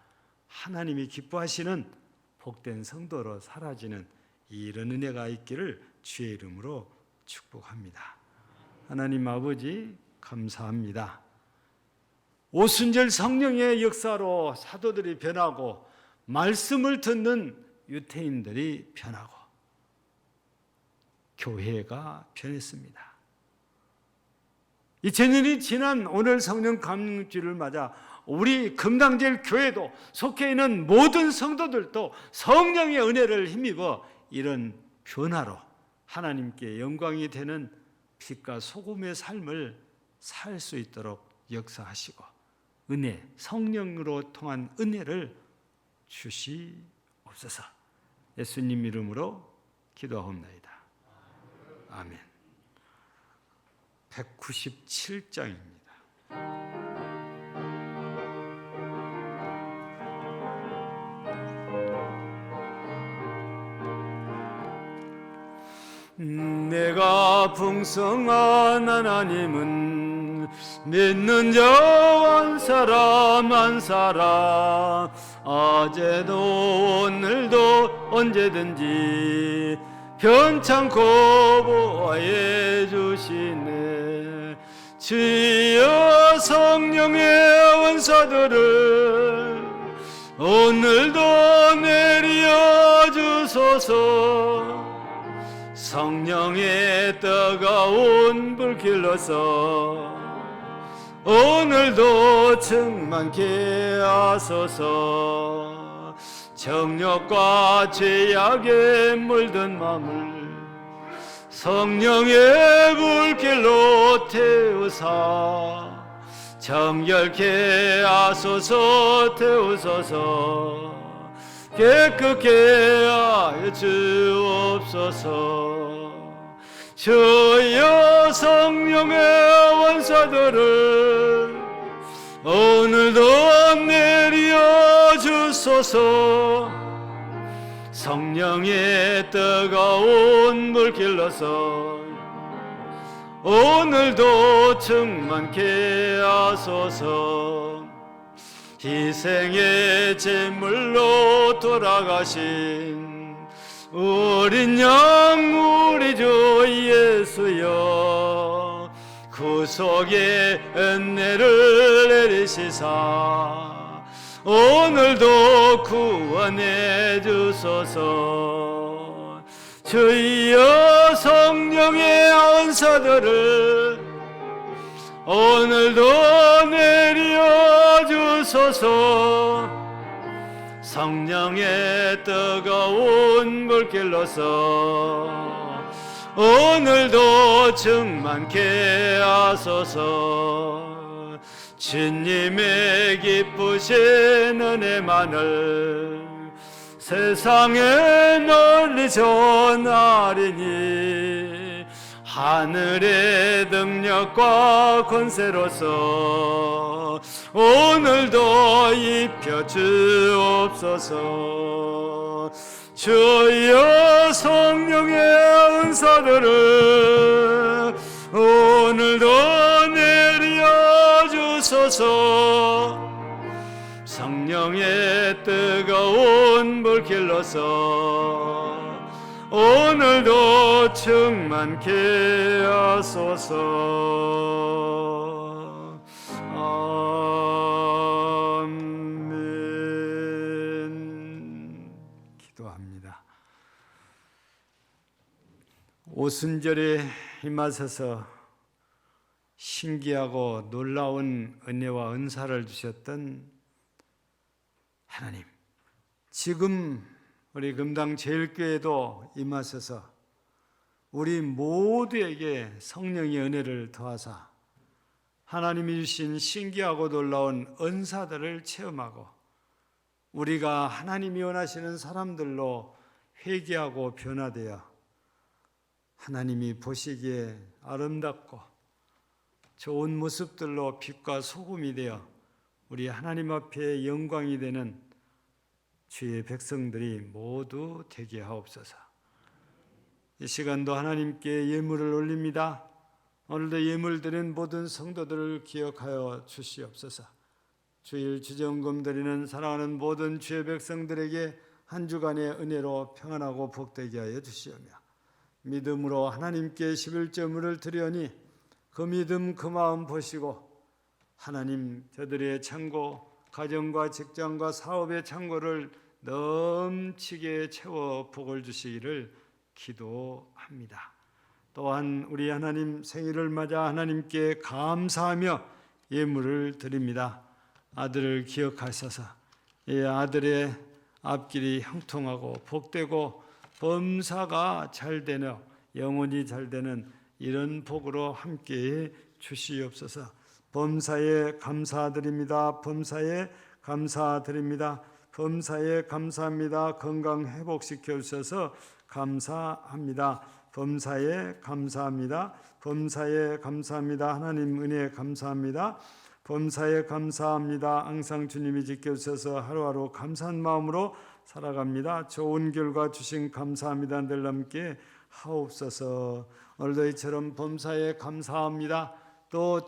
Speaker 1: 하나님이 기뻐하시는 복된 성도로 사라지는 이런 은혜가 있기를 주의 이름으로 축복합니다. 하나님 아버지 감사합니다. 오순절 성령의 역사로 사도들이 변하고 말씀을 듣는 유태인들이 변하고 교회가 변했습니다. 2000년이 지난 오늘 성령 강림주를 맞아 우리 금당제일 교회도 속해 있는 모든 성도들도 성령의 은혜를 힘입어 이런 변화로 하나님께 영광이 되는 빛과 소금의 삶을 살 수 있도록 역사하시고 은혜, 성령으로 통한 은혜를 주시옵소서. 예수님 이름으로 기도하옵나이다. 아멘. 197장입니다. 내가 풍성한 하나님은 믿는 자 한 사람 한 사람 어제도 오늘도 언제든지 변창고 보호해 주시네. 주여 성령의 원사들을 오늘도 내려 주소서. 성령의 뜨거운 불길로서 오늘도 충만케 하소서. 정욕과 죄악에 물든 마음을 성령의 불길로 태우사 정결케 하소서. 태우소서. 깨끗게 하여 주옵소서. 주여 성령의 원사들을 오늘도 내려 주소서. 성령의 뜨거운 물길로서 오늘도 충만케 하소서. 희생의 제물로 돌아가신 어린 양 우리 주 예수여 구속의 은혜를 내리시사 오늘도 구원해 주소서. 주여 성령의 은사들을 오늘도 내려 주소서. 성령의 뜨거운 불길로서 오늘도 충만케 하소서. 주님의 기쁘신 은혜만을 세상에 널리 전하리니 하늘의 능력과 권세로서 오늘도 입혀 주옵소서. 주여 성령의 은사들을 오늘도 내려 주소서. 성령의 뜨거운 불길로서 오늘도 충만케 하소서. 아멘. 기도합니다. 오순절에 임하셔서 신기하고 놀라운 은혜와 은사를 주셨던 하나님, 지금 우리 금당 제일교회도 임하셔서 우리 모두에게 성령의 은혜를 더하사 하나님이 주신 신기하고 놀라운 은사들을 체험하고 우리가 하나님이 원하시는 사람들로 회개하고 변화되어 하나님이 보시기에 아름답고 좋은 모습들로 빛과 소금이 되어 우리 하나님 앞에 영광이 되는 주의 백성들이 모두 되게 하옵소서. 이 시간도 하나님께 예물을 올립니다. 오늘도 예물 드린 모든 성도들을 기억하여 주시옵소서. 주일 주정금 드리는 사랑하는 모든 주의 백성들에게 한 주간의 은혜로 평안하고 복되게 하여 주시오며, 믿음으로 하나님께 11조물을 드려니 그 믿음 그 마음 보시고 하나님 저들의 창고, 가정과 직장과 사업의 창고를 넘치게 채워 복을 주시기를 기도합니다. 또한 우리 하나님 생일을 맞아 하나님께 감사하며 예물을 드립니다. 아들을 기억하셔서 이 아들의 앞길이 형통하고 복되고 범사가 잘되며 영혼이 잘되는 이런 복으로 함께해 주시옵소서. 범사에 감사드립니다. 범사에 감사드립니다. 범사에 감사합니다. 건강 회복시켜 주셔서 감사합니다. 범사에 감사합니다. 범사에 감사합니다. 하나님 은혜 감사합니다. 범사에 감사합니다. 항상 주님이 지켜주셔서 하루하루 감사한 마음으로 살아갑니다. 좋은 결과 주신 감사합니다. 늘 함께 하옵소서. 오늘도 이처럼 범사에 감사합니다. 또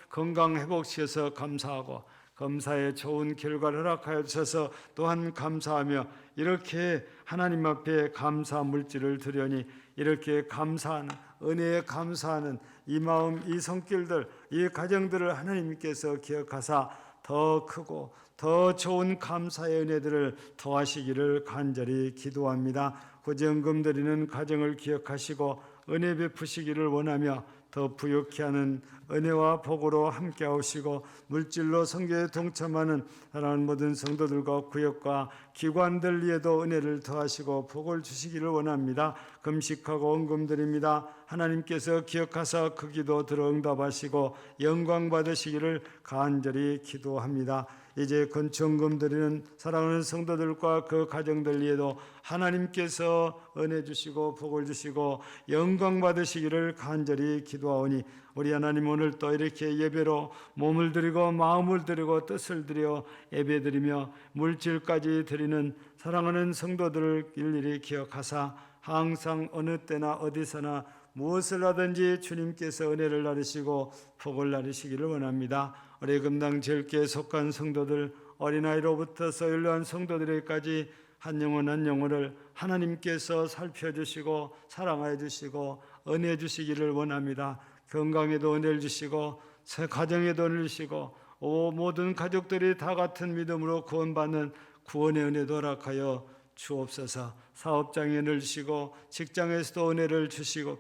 Speaker 1: 건강 회복시켜서 감사하고 검사에 좋은 결과를 허락하여 주셔서 또한 감사하며 이렇게 하나님 앞에 감사 물질을 드려니 이렇게 감사하는 은혜에 감사하는 이 마음, 이 손길들, 이 가정들을 하나님께서 기억하사 더 크고 더 좋은 감사의 은혜들을 더하시기를 간절히 기도합니다. 구제연금 드리는 가정을 기억하시고 은혜 베푸시기를 원하며 더 부욕케 하는 은혜와 복으로 함께 하시고 물질로 선교에 동참하는 사랑하는 모든 성도들과 구역과 기관들 위에도 은혜를 더하시고 복을 주시기를 원합니다. 금식하고 헌금 드립니다. 하나님께서 기억하사 그 기도 들어 응답하시고 영광 받으시기를 간절히 기도합니다. 이제 건축금 드리는 사랑하는 성도들과 그 가정들 위에도 하나님께서 은혜 주시고 복을 주시고 영광 받으시기를 간절히 기도하오니 우리 하나님 오늘 또 이렇게 예배로 몸을 드리고 마음을 드리고 뜻을 드려 예배 드리며 물질까지 드리는 사랑하는 성도들을 일일이 기억하사 항상 어느 때나 어디서나 무엇을 하든지 주님께서 은혜를 나르시고 복을 나르시기를 원합니다. 우리 금당 제일교회에 속한 성도들, 어린아이로부터 연로한 성도들에게까지 한 영혼 한 영혼을 하나님께서 살펴주시고 사랑하여 주시고 은혜 주시기를 원합니다. 건강에도 은혜를 주시고 가정에도 은혜를 주시고 모든 가족들이 다 같은 믿음으로 구원받는 구원의 은혜도 허락하여 주옵소서. 사업장에 은혜를 주시고 직장에서도 은혜를 주시고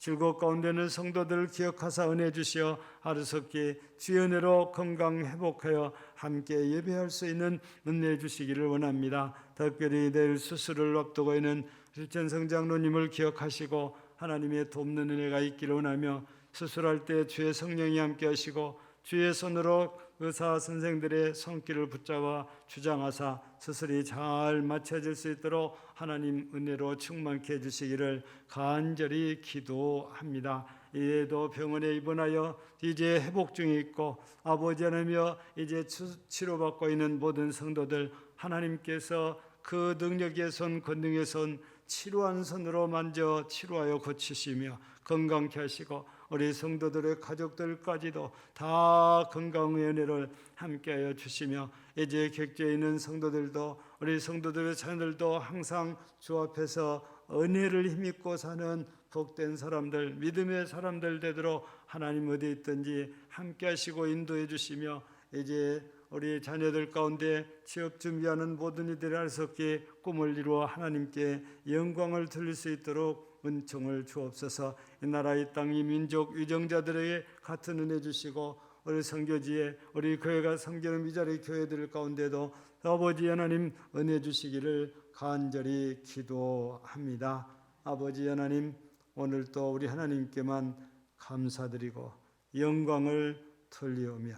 Speaker 1: 질곡 가운데는 성도들을 기억하사 은혜 주시어 하루속히 주의 은혜로 건강 회복하여 함께 예배할 수 있는 은혜 주시기를 원합니다. 특별히 내일 수술을 앞두고 있는 실천성 장로님을 기억하시고 하나님의 돕는 은혜가 있기를 원하며 수술할 때 주의 성령이 함께 하시고 주의 손으로 의사 선생들의 손길을 붙잡아 주장하사 수술이 잘 마쳐질 수 있도록 하나님 은혜로 충만케 해주시기를 간절히 기도합니다. 이에도 병원에 입원하여 이제 회복 중에 있고 아버지 하나님이여 이제 치료받고 있는 모든 성도들 하나님께서 그 능력의 손 권능의 손 치료한 손으로 만져 치료하여 고치시며 건강케 하시고 우리 성도들의 가족들까지도 다 건강의 은혜를 함께하여 주시며 이제 객지에 있는 성도들도 우리 성도들의 자녀들도 항상 주 앞에서 은혜를 힘입고 사는 복된 사람들 믿음의 사람들 되도록 하나님 어디 있든지 함께하시고 인도해 주시며 이제 우리 자녀들 가운데 취업 준비하는 모든 이들의 알석기 꿈을 이루어 하나님께 영광을 돌릴 수 있도록 은총을 주옵소서. 이 나라 이 땅 이 민족 위정자들에게 같은 은혜 주시고 우리 선교지에 우리 교회가 섬기는 이 자리 교회들 가운데도 아버지 하나님 은혜 주시기를 간절히 기도합니다. 아버지 하나님 오늘도 우리 하나님께만 감사드리고 영광을 돌리오며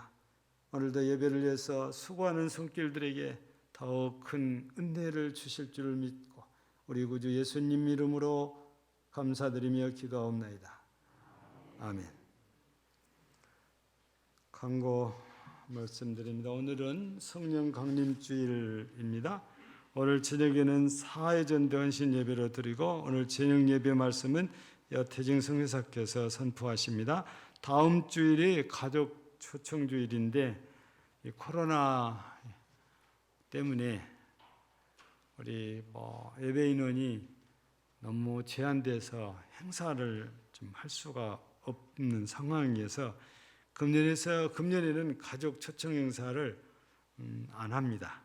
Speaker 1: 오늘도 예배를 위해서 수고하는 손길들에게 더욱 큰 은혜를 주실 줄을 믿고 우리 구주 예수님 이름으로 감사드리며 기도하옵나이다. 아멘. 광고 말씀드립니다. 오늘은 성령 강림주일입니다. 오늘 저녁에는 사회전대 헌신 예배를 드리고 오늘 저녁 예배 말씀은 여태정 성회사께서 선포하십니다. 다음 주일이 가족 초청주일인데 이 코로나 때문에 우리 예배 인원이 너무 제한돼서 행사를 좀 할 수가 없는 상황이어서 금년에는 가족 초청 행사를 안 합니다.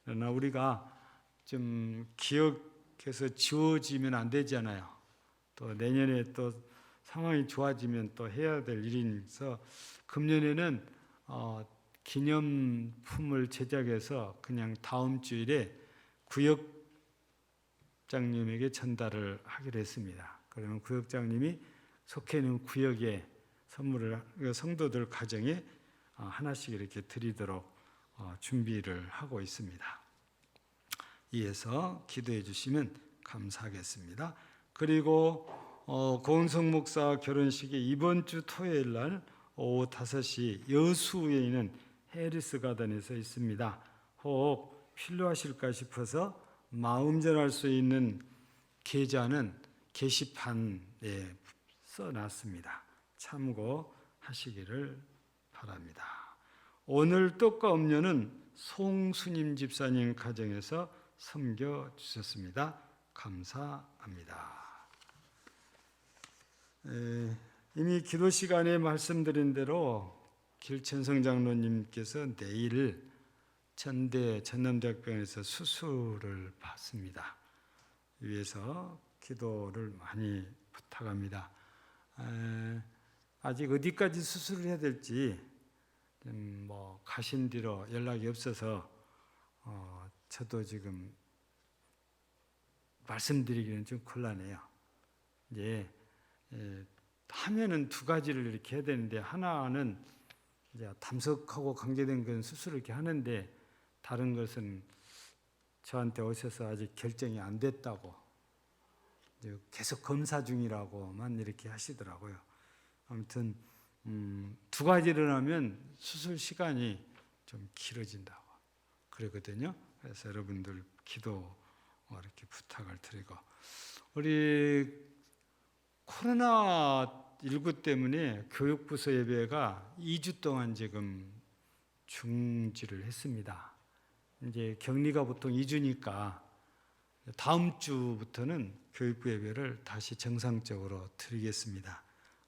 Speaker 1: 그러나 우리가 좀 기억해서 지워지면 안 되잖아요. 또 내년에 또 상황이 좋아지면 또 해야 될 일이니까 금년에는 기념품을 제작해서 그냥 다음 주일에 구역장님에게 전달을 하기로 했습니다. 그러면 구역장님이 속해 있는 구역에 선물을 성도들 가정에 하나씩 이렇게 드리도록 준비를 하고 있습니다. 이에서 기도해 주시면 감사하겠습니다. 그리고 고은성 목사 결혼식이 이번 주 토요일 날 오후 5시 여수에 있는 해리스 가든에서 있습니다. 혹 필요하실까 싶어서 마음 전할 수 있는 계좌는 게시판에 써놨습니다. 참고하시기를 바랍니다. 오늘 떡과 음료는 송수님 집사님 가정에서 섬겨 주셨습니다. 감사합니다. 이미 기도 시간에 말씀드린 대로 길천성 장로님께서 내일 전남대학병원에서 수술을 받습니다. 위해서 기도를 많이 부탁합니다. 아직 어디까지 수술을 해야 될지 가신 뒤로 연락이 없어서 저도 지금 말씀드리기는 좀 곤란해요. 이제 하면은 두 가지를 이렇게 해야 되는데 하나는 이제 담석하고 관계된 건 수술을 이렇게 하는데 다른 것은 저한테 오셔서 아직 결정이 안 됐다고 이제 계속 검사 중이라고만 이렇게 하시더라고요. 아무튼 두 가지를 하면 수술 시간이 좀 길어진다고 그러거든요. 그래서 여러분들 기도 이렇게 부탁을 드리고 우리 코로나19 때문에 교육부서 예배가 2주 동안 지금 중지를 했습니다. 이제 격리가 보통 2주니까 다음 주부터는 교육부 예배를 다시 정상적으로 드리겠습니다.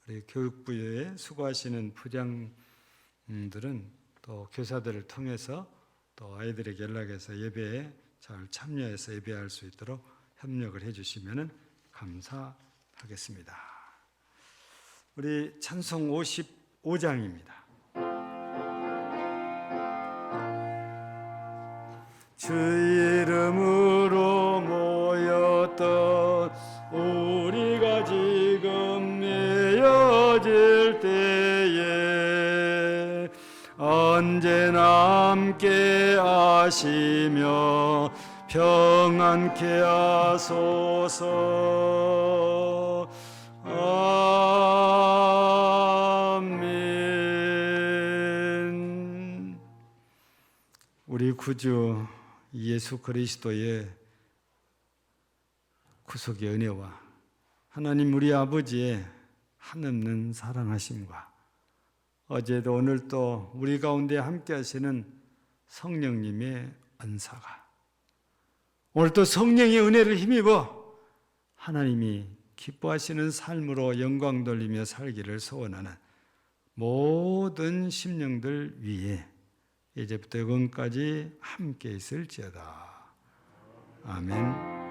Speaker 1: 우리 교육부에 수고하시는 부장들은 또 교사들을 통해서 또 아이들에게 연락해서 예배에 잘 참여해서 예배할 수 있도록 협력을 해주시면 감사하겠습니다. 우리 찬송 55장입니다. 주 이름으로 모였던 우리가 지금 메어질 때에 언제나 함께 하시며 평안케 하소서. 아멘. 우리 구주 예수 그리스도의 구속의 은혜와 하나님 우리 아버지의 한없는 사랑하심과 어제도 오늘도 우리 가운데 함께 하시는 성령님의 은사가 오늘도 성령의 은혜를 힘입어 하나님이 기뻐하시는 삶으로 영광 돌리며 살기를 소원하는 모든 심령들 위에 이제부터 영원까지 함께 있을지어다. 아멘.